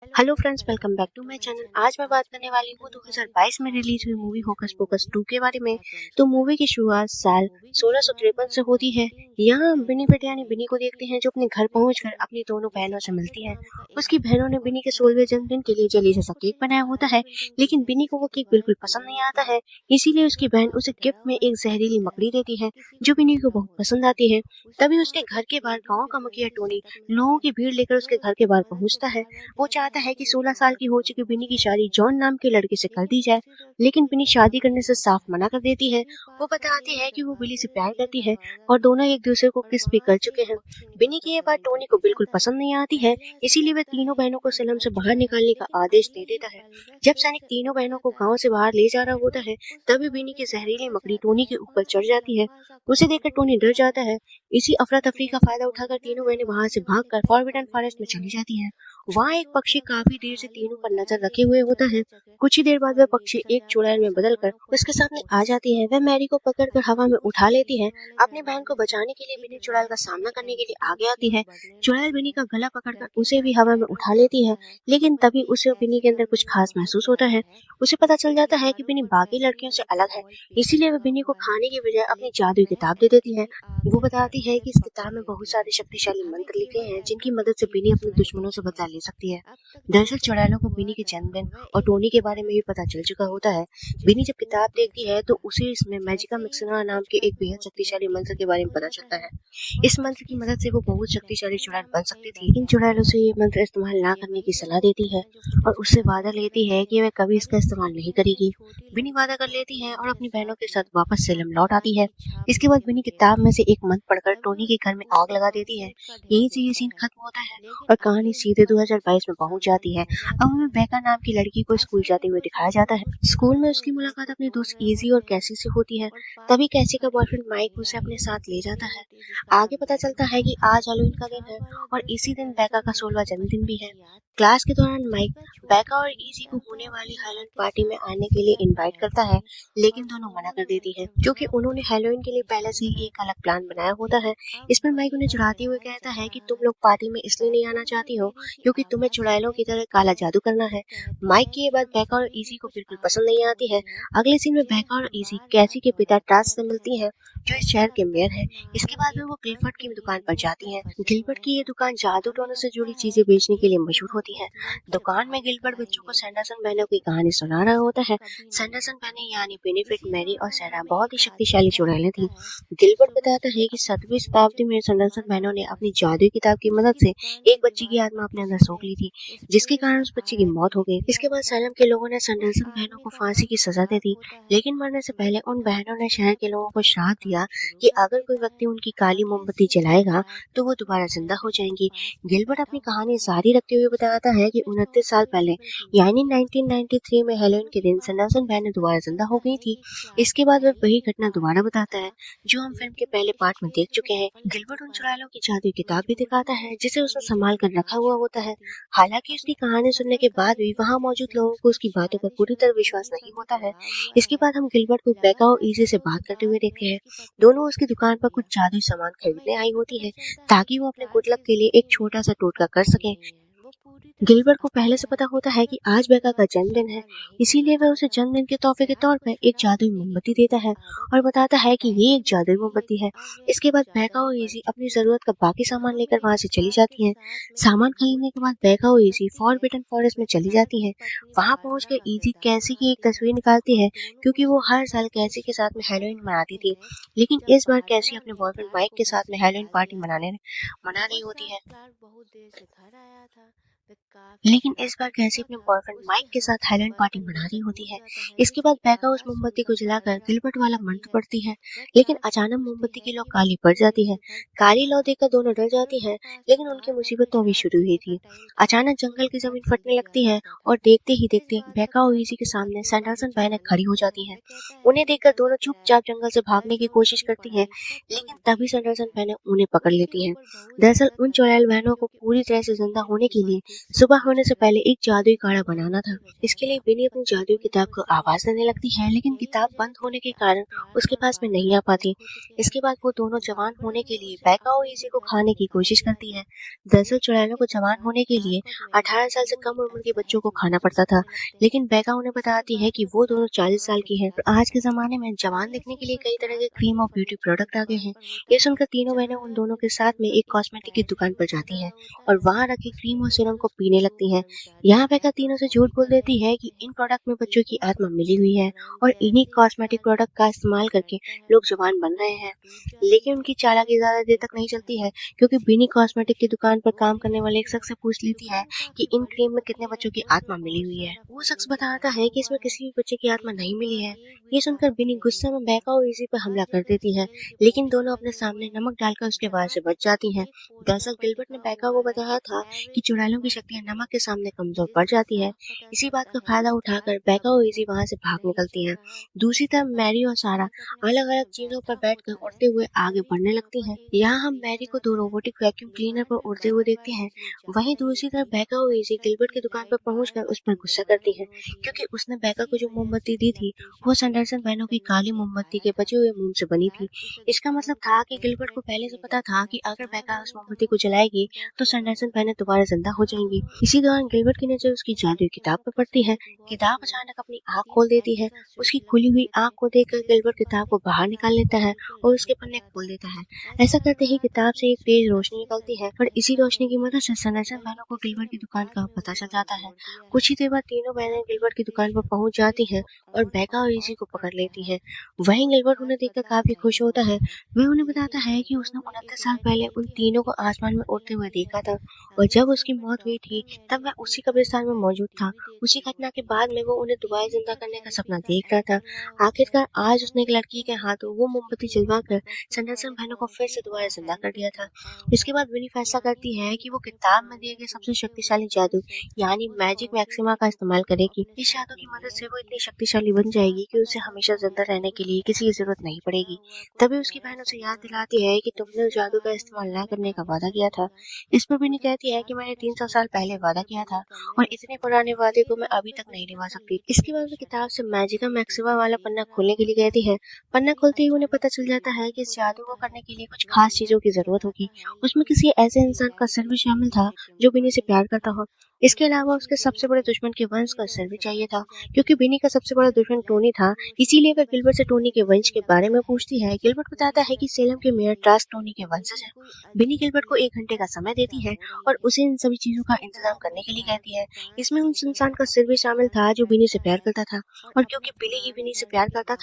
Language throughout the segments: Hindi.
Hello friends, welcome back to my channel. आज मैं बात करने वाली हूँ 2022 में रिलीज हुई मूवी होकस पोकस 2 के बारे में। तो मूवी की शुरुआत साल 1653 से होती है। यहाँ हम बिनी बेटे यानी बिनी को देखते हैं जो अपने घर पहुंचकर अपनी दोनों बहनों से मिलती है। उसकी बहनों ने बिनी के 16वें जन्मदिन के लिए जली जैसा केक बनाया होता है, लेकिन बिनी को वो केक बिल्कुल पसंद नहीं आता है। इसीलिए उसकी बहन उसे गिफ्ट में एक जहरीली मकड़ी देती है जो बिनी को बहुत पसंद आती है। तभी उसके घर के बाहर गाँव का मुखिया टोनी लोगों की भीड़ लेकर उसके घर के बाहर पहुंचता है। वो चाहता है कि 16 साल की हो चुकी बिनी की शादी जॉन नाम के लड़के से कर दी जाए, लेकिन बिनी शादी करने से साफ मना कर देती है। वो बताती है कि वो बिली से प्यार करती है और दोनों एक दूसरे को किस भी कर चुके हैं। बिनी की ये बात टोनी को बिल्कुल पसंद नहीं आती है, इसीलिए वह तीनों बहनों को सलम से बाहर निकालने का आदेश दे देता है। जब सैनिक तीनों बहनों को गांव से बाहर ले जा रहा होता है, तभी बिनी की जहरीली मकड़ी टोनी के ऊपर चढ़ जाती है। उसे देखकर टोनी डर जाता है। इसी अफरा तफरी का फायदा उठाकर तीनों बहनें वहां से भागकर फॉरबिडन फॉरेस्ट में चली जाती हैं। वहाँ एक पक्षी काफी देर से तीनों पर नजर रखे हुए होता है। कुछ ही देर बाद वह पक्षी एक चुड़ैल में बदलकर उसके सामने आ जाती है। वह मैरी को पकड़कर हवा में उठा लेती है। अपनी बहन को बचाने के लिए बिनी चुड़ैल का सामना करने के लिए आगे आती है। चुड़ैल बिनी का गला पकड़कर उसे भी हवा में उठा लेती है, लेकिन तभी उसे बिनी के अंदर कुछ खास महसूस होता है। उसे पता चल जाता है कि बिनी बाकी लड़कियों से अलग है, इसीलिए वह बिनी को खाने की बजाय अपनी जादुई किताब दे देती है। वो बताती है कि इस किताब में बहुत सारे शक्तिशाली मंत्र लिखे हैं जिनकी मदद से बिनी अपने दुश्मनों से बदला ले सकती है। दरअसल चुड़ैलों को बिनी के जन्मदिन और टोनी के बारे में भी पता चल चुका होता है। बिनी जब किताब देखती है तो उसे इसमें मैजिका मिक्सना नाम के एक बेहद शक्तिशाली मंत्र के बारे में पता चलता है। इस मंत्र की मदद से वो बहुत शक्तिशाली चुड़ैल बन सकती थी। इन चुड़ैलों से ये मंत्र इस्तेमाल ना करने की सलाह देती है और उससे वादा लेती है कि वह कभी इसका इस्तेमाल नहीं करेगी। बिनी वादा कर लेती है और अपनी बहनों के साथ वापस सेलम लौट आती है। इसके बाद बिनी किताब में से एक मंत्र पढ़कर टोनी के घर में आग लगा देती है। यहीं से ये सीन खत्म होता है और कहानी सीधे 2022 में पहुंच जाती है। अब हमें बेका नाम की लड़की को स्कूल जाते हुए दिखाया जाता है। स्कूल में उसकी मुलाकात अपने दोस्त इजी और कैसी से होती है। तभी कैसी का बॉयफ्रेंड माइक उसे अपने साथ ले जाता है। आगे पता चलता है कि आज हैलोवीन का दिन है और इसी दिन बेका का 16वां जन्मदिन भी है। क्लास के दौरान माइक बेका और इजी को होने वाली हैलोवीन पार्टी में आने के लिए इनवाइट करता है, लेकिन दोनों मना कर देती है क्योंकि उन्होंने हैलोवीन के लिए पहले से ही एक अलग प्लान बनाया होता है। इसमें माइक उन्हें चिढ़ाते हुए कहता है कि तुम लोग पार्टी में इसलिए नहीं आना चाहती हो क्योंकि तुम्हें चुड़ैलों की तरह काला जादू करना है। माइक की ये बात बेका और इजी को बिल्कुल पसंद नहीं आती है। अगले सीन में बेका और इजी कैसी के पिता टास से मिलती हैं, जो इस शहर के मेयर है। इसके बाद में वो गिलबर्ट की दुकान पर जाती हैं। गिलबर्ट की ये दुकान जादू टोनों से जुड़ी चीजें बेचने के लिए मशहूर होती है। दुकान में गिलबर्ट बच्चों को सैंडरसन बहनों की कहानी सुना रहा होता है। सैंडरसन बहनें यानी बेनिफिट, मैरी और सैरा बहुत ही शक्तिशाली चुड़ैलें थी। गिलबर्ट बताता है कि 7वीं शताब्दी में सैंडरसन बहनों ने अपनी जादुई किताब की मदद से एक बच्ची की आत्मा अपने अंदर सोख ली थी, जिसके कारण उस बच्ची की मौत हो गई। इसके बाद सैलम के लोगों ने सैंडरसन बहनों को फांसी की सजा दे दी, लेकिन मरने से पहले उन बहनों ने शहर के लोगों को श्राप दिया कि अगर कोई व्यक्ति उनकी काली मोमबत्ती जलाएगा तो वो दोबारा जिंदा हो जाएंगी। गिलबर्ट अपनी कहानी जारी रखते हुए बताता है कि 29 साल पहले यानी 1993 में हेलोइन के दिन सैंडरसन बहनें दोबारा जिंदा हो गई थी। इसके बाद वह वही घटना दोबारा बताता है जो हम फिल्म के पहले पार्ट में देख चुके हैं। गिलबर्ट उन चुड़ैलों की जादुई किताब भी दिखाता है जिसे उसने संभाल कर रखा हुआ होता है। हालांकि उसकी कहानी सुनने के बाद भी वहाँ मौजूद लोगों को उसकी बातों पर पूरी तरह विश्वास नहीं होता है। इसके बाद हम गिलबर्ट को बेका और इजी से बात करते हुए देखते हैं। दोनों उसकी दुकान पर कुछ जादुई सामान खरीदने आई होती है ताकि वो अपने गुड लक के लिए एक छोटा सा टोटका कर सके। गिलबर्ट को पहले से पता होता है कि आज बेका का जन्मदिन है, इसीलिए वह उसे जन्मदिन के तोहफे के तौर पर एक जादुई मोमबत्ती देता है और बताता है कि ये एक जादुई मोमबत्ती है। इसके बाद बेका और इजी अपनी जरूरत का बाकी सामान लेकर वहां से चली जाती हैं। सामान खरीदने के बाद बेका और इजी फॉरबिडन फॉरेस्ट में चली जाती हैं। वहां पहुंचकर इजी कैसी की एक तस्वीर निकालती है क्योंकि वो हर साल कैसी के साथ में हैलोवीन मनाती थी, लेकिन इस बार कैसी अपने बॉयफ्रेंड माइक के साथ में हैलोवीन पार्टी मना रही होती है। लेकिन इस बार कैसी अपने बॉयफ्रेंड माइक के साथ हैलोवीन पार्टी मना रही होती है। इसके बाद बेका उस मोमबत्ती को जलाकर गिलबर्ट वाला मंत्र पढ़ती है, लेकिन अचानक मोमबत्ती की लौ काली पड़ जाती है। काली लौ देखकर दोनों डर जाती हैं, लेकिन उनकी मुसीबत तो अभी शुरू हुई थी। अचानक जंगल की जमीन फटने लगती है और देखते ही देखते बेका और इजी के सामने सैंडरसन बहनें खड़ी हो जाती हैं। उन्हें देखकर दोनों चुपचाप जंगल से भागने की कोशिश करती हैं, लेकिन तभी सैंडरसन बहनें उन्हें पकड़ लेती हैं। दरअसल उन चुड़ैल बहनों को पूरी तरह से जिंदा होने के लिए सुबह होने से पहले एक जादुई काढ़ा बनाना था। इसके लिए बिनी अपनी जादुई किताब को आवाज देने लगती है, लेकिन किताब बंद होने के कारण उसके पास में नहीं आ पाती। इसके बाद वो दोनों जवान होने के लिए बैका और इजी को खाने की कोशिश करती है। दरअसल चुड़ैलों को जवान होने के लिए 18 साल से कम उम्र के बच्चों को खाना पड़ता था, लेकिन बैका उन्हें बताती है कि वो दोनों 40 साल की है और आज के जमाने में जवान दिखने के लिए कई तरह के क्रीम और ब्यूटी प्रोडक्ट आ गए हैं। ये सुनकर तीनों बहनें उन दोनों के साथ में एक कॉस्मेटिक की दुकान पर जाती हैं और वहां रखी क्रीम और सीरम को पीने लगती हैं। यहाँ बैका तीनों से झूठ बोल देती है कि इन प्रोडक्ट में बच्चों की आत्मा मिली हुई है और इन्हीं कॉस्मेटिक प्रोडक्ट का इस्तेमाल करके लोग जवान बन रहे हैं। लेकिन उनकी चालाकी ज्यादा देर तक नहीं चलती है, क्योंकि बिनी कॉस्मेटिक की दुकान पर काम करने वाले एक शख्स से पूछ लेती है कि इन क्रीम में कितने बच्चों की आत्मा मिली हुई है। वो शख्स बताता है कि इसमें किसी भी बच्चे की आत्मा नहीं मिली है। ये सुनकर बिनी गुस्से में बैका और इजी पर हमला कर देती है, लेकिन दोनों अपने सामने नमक डालकर उसके वार से बच जाती हैं। दरअसल गिलबर्ट ने बैका को बताया था कि चुड़ैलों की शक्तियां नमक के सामने कमजोर पड़ जाती है। इसी बात का फायदा उठाकर बैका और इजी वहां से भाग निकलती हैं। दूसरी तरफ मैरी और सारा अलग अलग चीजों पर बैठकर उड़ते हुए आगे बढ़ने लगती हैं। यहाँ हम मैरी को दो रोबोटिक वैक्यूम क्लीनर पर उड़ते हुए देखते हैं। वहीं दूसरी तरफ बैका और इजी गिलबर्ट की दुकान पर पहुंचकर उस पर गुस्सा करती है, क्योंकि उसने बैका को जो मोमबत्ती दी थी वो सैंडरसन बहनों की काली मोमबत्ती के बचे हुए मोम से बनी थी। इसका मतलब था कि गिलबर्ट को पहले से पता था कि अगर बैका उस मोमबत्ती को जलाएगी तो सैंडरसन बहनें दोबारा जिंदा हो जाएंगी। इसी दौरान गिलबर्ट की नजर उसकी जादुई किताब पर पड़ती है। किताब अचानक अपनी आंख खोल देती है। उसकी खुली हुई आंख को देखकर गिलबर्ट किताब को बाहर निकाल लेता है और उसके पन्ने खोल देता है। ऐसा करते ही किताब से एक तेज रोशनी निकलती है और इसी रोशनी की मदद से सैंडरसन बहनों को गिलबर्ट की दुकान का पता चल जाता है। कुछ ही देर बाद तीनों बहनें गिलबर्ट की दुकान पर पहुंच जाती हैं और बैका और इजी को पकड़ लेती हैं। वहीं गिलबर्ट उन्हें देखकर काफी खुश होता है। वह उन्हें बताता है कि उसने 29 साल पहले उन तीनों को आसमान में उड़ते हुए देखा था और जब उसकी मौत हुई थी तब वह उसी कब्रिस्तान में मौजूद था। उसी घटना के बाद में वो उन्हें दोबारा जिंदा करने का सपना देख रहा था। आखिरकार आज उसने एक लड़की के हाथों वो मोमबत्ती जलवाकर सैंडरसन बहनों को फिर से दोबारा जिंदा कर दिया था। इसके बाद विनी फैसला करती है कि वो किताब में दिए गए सबसे शक्तिशाली जादू यानी मैजिक मैक्सिमा का इस्तेमाल करेगी। इस जादू की मदद से वो इतनी शक्तिशाली बन जाएगी कि उसे हमेशा जिंदा रहने के लिए किसी की जरूरत नहीं पड़ेगी। तभी उसकी बहन उसे याद दिलाती है कि तुमने उस जादू का इस्तेमाल न करने का वादा किया था। इस पर विनी कहती है कि मैंने 300 साल पहले वादा किया था और इतने पुराने वादे को मैं अभी तक नहीं निभा सकती। इसके बाद वो किताब से मैजिका मैक्सिमा वाला पन्ना खोलने के लिए कहती है। पन्ना खोलते ही उन्हें पता चल जाता है कि इस जादू को करने के लिए कुछ खास चीजों की जरूरत होगी। उसमें किसी ऐसे इंसान का सिर भी शामिल था जो बिनी से प्यार करता हो। इसके अलावा उसके सबसे बड़े दुश्मन के वंश का सिर भी चाहिए था, क्योंकि बिनी का सबसे बड़ा दुश्मन टोनी था। इसीलिए वह गिलबर्ट से टोनी के वंश के बारे में पूछती है। गिलबर्ट बताता है कि सेलम के मेयर ट्रास्ट टोनी के वंशज है। बिनी गिलबर्ट को 1 घंटे का समय देती है और उसे इन सभी चीजों का इंतजाम करने के लिए कहती है। इसमें उस इंसान का सिर भी शामिल था जो बिनी से प्यार करता था, और क्योंकि बिली ही बिनी से प्यार करता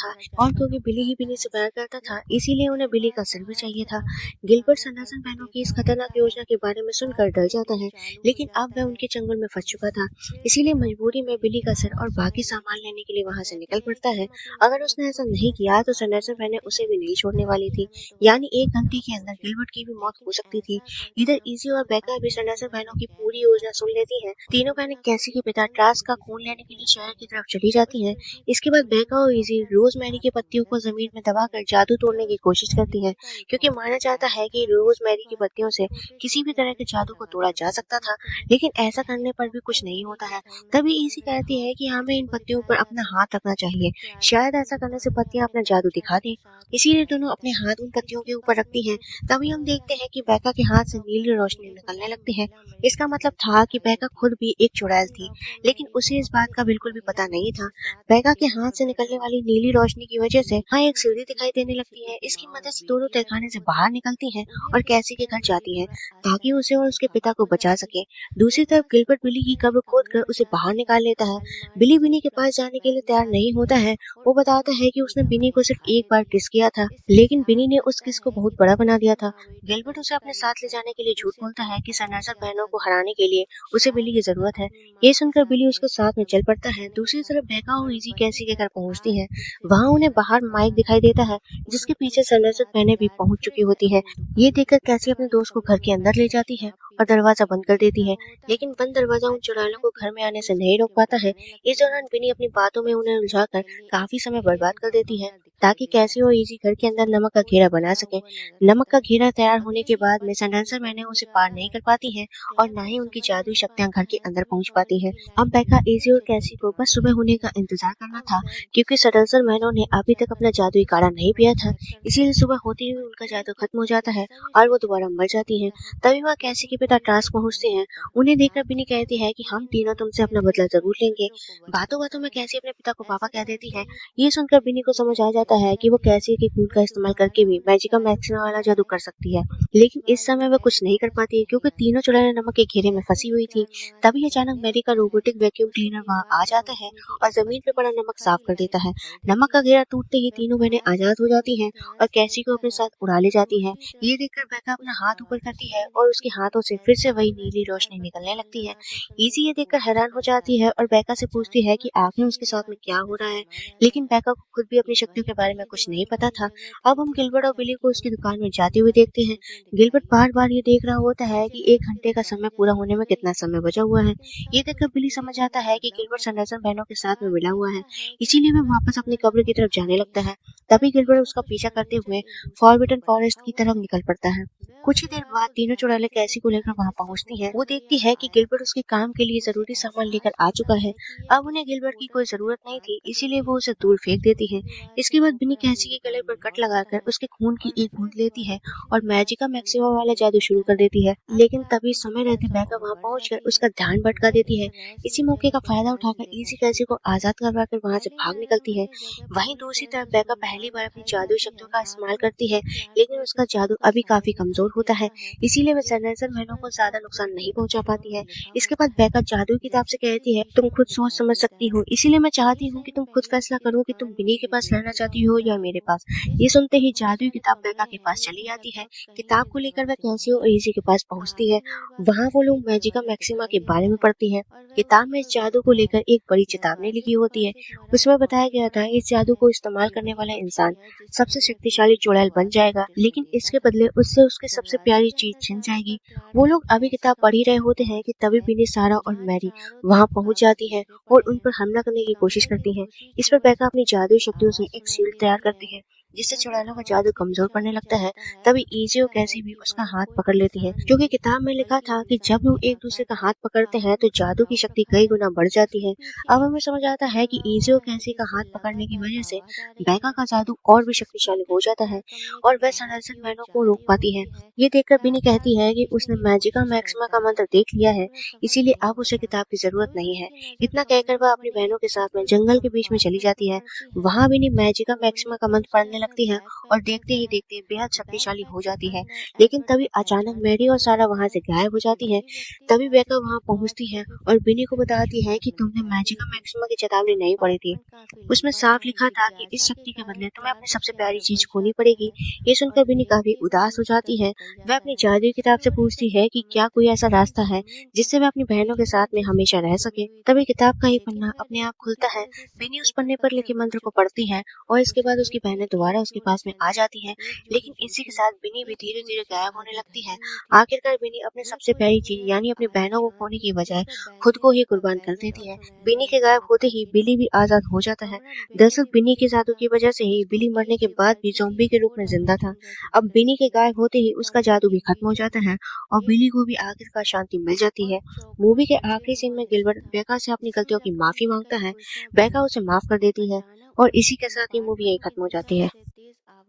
था इसीलिए उन्हें बिली का सिर भी चाहिए था। गिलबर्ट सन्नासन बहनों की इस खतरनाक योजना के बारे में सुनकर डर जाता है, लेकिन अब वह उनके चंगुल में फंस चुका था। इसीलिए मजबूरी में बिली का सिर और बाकी सामान लेने के लिए वहां से निकल पड़ता है। अगर उसने ऐसा नहीं किया तो सन्नासन बहनें उसे भी नहीं छोड़ने वाली थी, यानी 1 घंटे के अंदर गिलबर्ट की भी मौत हो सकती थी। इधर इजी और बैका भी सन्नासन बहनों की पूरी योजना सुन लेती है। तीनों बहनें कैसी के पिता ट्रास का खून लेने के लिए शहर की तरफ चली जाती हैं। इसके बाद बैका और इजी रोजमेरी की पत्तियों को जमीन में दबाकर जादू तोड़ने की कोशिश करती हैं, क्योंकि माना जाता है कि रोजमेरी की पत्तियों से किसी भी तरह के जादू को तोड़ा जा सकता था, लेकिन ऐसा करने पर भी कुछ नहीं होता है। तभी इजी कहती है कि हमें इन पत्तियों पर अपना हाथ रखना चाहिए, शायद ऐसा करने से पत्तियां अपना जादू दिखा दें। इसीलिए दोनों अपने हाथ उन पत्तियों के ऊपर रखती हैं। तभी हम देखते हैं कि बैका के हाथ से नीली रोशनी निकलने लगती है। इसका मतलब था कि बैका खुद भी एक चुड़ैल थी, लेकिन उसे इस बात का बिल्कुल भी पता नहीं था। बैका के हाथ से निकलने वाली नीली रोशनी की वजह से वहाँ एक सीढ़ी दिखाई देने लगती है। इसकी मदद से दोनों तहखाने से बाहर निकलती हैं और कैसी के घर जाती हैं, ताकि उसे और उसके पिता को बचा सके। दूसरी तरफ गिलबर्ट बिली की कब्र खोदकर उसे बाहर निकाल लेता है। बिली बिनी के पास जाने के लिए तैयार नहीं होता है। वो बताता है कि उसने बिनी को सिर्फ एक बार किस किया था, लेकिन बिनी ने उस किस को बहुत बड़ा बना दिया था। गिलबर्ट उसे अपने साथ ले जाने के लिए झूठ बोलता है कि सन्नासर बहनों को हराने के लिए उसे बिली की जरूरत है। ये सुनकर बिली उसके साथ में चल पड़ता है। दूसरी तरफ बैका और इजी कैसी के घर पहुंचती हैं। वहां उन्हें बाहर माइक दिखाई देता है, जिसके पीछे सन्नासर बहनें भी पहुंच चुकी होती है। ये देखकर कैसी अपने दोस्त को घर के अंदर ले जाती है और दरवाजा बंद कर देती है, लेकिन बंद दरवाजा उन चुड़ैलों को घर में आने से नहीं रोक पाता है। इस दौरान बिनी अपनी बातों में उन्हें उलझाकर काफी समय बर्बाद कर देती है। ताकि कैसी और इजी घर के अंदर नमक का घेरा बना सके। नमक का घेरा तैयार होने के बाद मिस एंडरसन मैंने उसे पार नहीं कर पाती है और ना ही उनकी जादुई शक्तियां घर के अंदर पहुंच पाती है। अब बेका, इजी और कैसी को बस सुबह होने का इंतजार करना था, क्योंकि सडलसर मैनों ने अभी तक अपना जादुई काढ़ा नहीं पिया था। इसीलिए सुबह होते ही उनका जादू खत्म हो जाता है और वो दोबारा मर जाती है। तभी वह कैसी के पिता टास्क पहुंचते हैं। उन्हें देखकर बिनी कहती है कि हम तीनों तुमसे अपना बदला जरूर लेंगे। बातों बातों में कैसी अपने पिता को पापा कह देती है। ये सुनकर बिनी को समझ आ जाता है कि वो कैसी के खून का इस्तेमाल करके भी मैजिका मैक्सिमा वाला जादू कर सकती है, लेकिन इस समय वह कुछ नहीं कर पाती क्योंकि तीनों चुड़ैलें नमक के घेरे में फंसी हुई थी। तभी अचानक मैरी का रोबोटिक वैक्यूम क्लीनर वहां आ जाता है और जमीन पे पड़ा नमक साफ कर देता है। नमक का घेरा टूटते ही तीनों बहनें आजाद हो जाती हैं और कैसी को अपने साथ उड़ा ले जाती है। ये देखकर बेका अपना हाथ ऊपर करती है और उसके हाथों से फिर से वही नीली रोशनी निकलने लगती है। इजी ये देखकर हैरान हो जाती है और बेका से पूछती है कि आखिर उसके साथ में क्या हो रहा है, लेकिन बेका को खुद भी अपनी शक्तियों के बारे में कुछ नहीं पता था। अब हम गिलबर्ट और बिली को उसकी दुकान में जाते हुए देखते हैं। गिलबर्ट बार बार ये देख रहा होता है कि 1 घंटे का समय पूरा होने में कितना समय बचा हुआ है। ये देखकर बिली समझ आता है कि गिलबर्ट सैंडरसन बहनों के साथ में मिला हुआ है, इसीलिए वह वापस अपनी कब्र की तरफ जाने लगता है। तभी गिलबर्ट उसका पीछा करते हुए फॉरबिडन फॉरेस्ट की तरफ निकल पड़ता है। कुछ ही देर बाद तीनों चुड़ैलें कैसी को लेकर वहां पहुंचती हैं। वो देखती है कि गिलबर्ट उसके काम के लिए जरूरी सामान लेकर आ चुका है। अब उन्हें गिलबर्ट की कोई जरूरत नहीं थी, इसीलिए वो उसे दूर फेंक देती है। इसके बाद बिनी कैसी के गले पर कट लगाकर उसके खून की एक बूंद लेती है और मैजिका मैक्सिमा वाला जादू शुरू कर देती है, लेकिन तभी समय रहते बेका वहां पहुंचकर उसका ध्यान भटका देती है। इसी मौके का फायदा उठाकर इजी कैसी को आजाद करवाकर वहां से भाग निकलती है। वहीं दूसरी तरफ बेका पहली बार अपनी जादुई शक्तियों का इस्तेमाल करती है, लेकिन उसका जादू अभी काफी कमजोर होता है, इसीलिए वह सैंडरसन बहनों को ज्यादा नुकसान नहीं पहुंचा पाती है। इसके बाद बेका जादुई किताब से कहती है, तुम खुद सोच समझ सकती हो, इसीलिए मैं चाहती हूँ कि तुम खुद फैसला करो कि तुम बिनी के पास रहना चाहती हो या मेरे पास। ये सुनते ही जादुई किताब बेका के पास चली जाती है। किताब को लेकर वह कैसी और इजी के पास पहुंचती है। वहां वो लोग मैजिका मैक्सिमा के बारे में पढ़ती है। किताब में इस जादू को लेकर एक बड़ी चेतावनी लिखी होती है। उसमें बताया गया था इस जादू को इस्तेमाल करने वाला इंसान सबसे शक्तिशाली चुड़ैल बन जाएगा, लेकिन इसके बदले उससे उसकी सबसे प्यारी चीज छिन जाएगी। वो लोग अभी किताब पढ़ ही रहे होते हैं कि तभी बिनी, सारा और मैरी वहां पहुंच जाती है और उन पर हमला करने की कोशिश करती है। इस पर बेका अपनी जादुई शक्तियों से एक शील्ड तैयार करती है जिससे चुड़ैलों का जादू कमजोर पड़ने लगता है। तभी इजी और कैसी भी उसका हाथ पकड़ लेती है, क्योंकि किताब में लिखा था कि जब लोग एक दूसरे का हाथ पकड़ते हैं तो जादू की शक्ति कई गुना बढ़ जाती है। अब हमें समझ आता है कि इजी और कैसी का हाथ पकड़ने की वजह से बेका का जादू और भी शक्तिशाली हो जाता है और वह सैंडरसन बहनों को रोक पाती है। ये देखकर बिनी कहती है कि उसने मैजिका मैक्सिमा का मंत्र देख लिया है, इसीलिए अब उसे किताब की जरूरत नहीं है। इतना कहकर वह अपनी बहनों के साथ में जंगल के बीच में चली जाती है। वहां बिनी मैजिका मैक्सिमा का मंत्र पढ़ने लगती है और देखते ही देखते बेहद शक्तिशाली हो जाती है। लेकिन तभी अचानक मैरी और सारा वहां से गायब हो जाती है। तभी बेका वहां पहुंचती है और बिनी को बताती है कि तुमने मैजिका मैक्सिमा की चेतावनी नहीं पढ़ी थी। उसमें साफ लिखा था कि इस शक्ति के बदले तुम्हें अपनी सबसे प्यारी चीज खोनी पड़ेगी। ये सुनकर बिनी काफी उदास हो जाती है। वह अपनी जादुई किताब से पूछती है कि क्या कोई ऐसा रास्ता है जिससे वह अपनी बहनों के साथ में हमेशा रह सके। तभी किताब का एक पन्ना अपने आप खुलता है। बिनी उस पन्ने पर लिखे मंत्र को पढ़ती है और इसके बाद उसकी बहनें दोबारा उसके पास में आ जाती हैं। लेकिन इसी के साथ बिनी भी धीरे धीरे गायब होने लगती है। आखिरकार बिनी अपने सबसे प्यारी चीज यानी अपनी बहनों को खोने की बजाय खुद को ही कुर्बान कर देती है। बिनी के गायब होते ही बिली भी आजाद हो जाता है। दरअसल बिनी के जादू की वजह से ही बिली मरने के बाद भी ज़ॉम्बी के रूप में जिंदा था। अब बिनी के गायब होते ही उसका जादू भी खत्म हो जाता है और बिली को भी आखिरकार शांति मिल जाती है। मूवी के आखिरी सीन में गिलबर्ट बेका से अपनी गलतियों की माफी मांगता है। बेका उसे माफ कर देती है और इसी के साथ ये मूवी यही खत्म हो जाती है।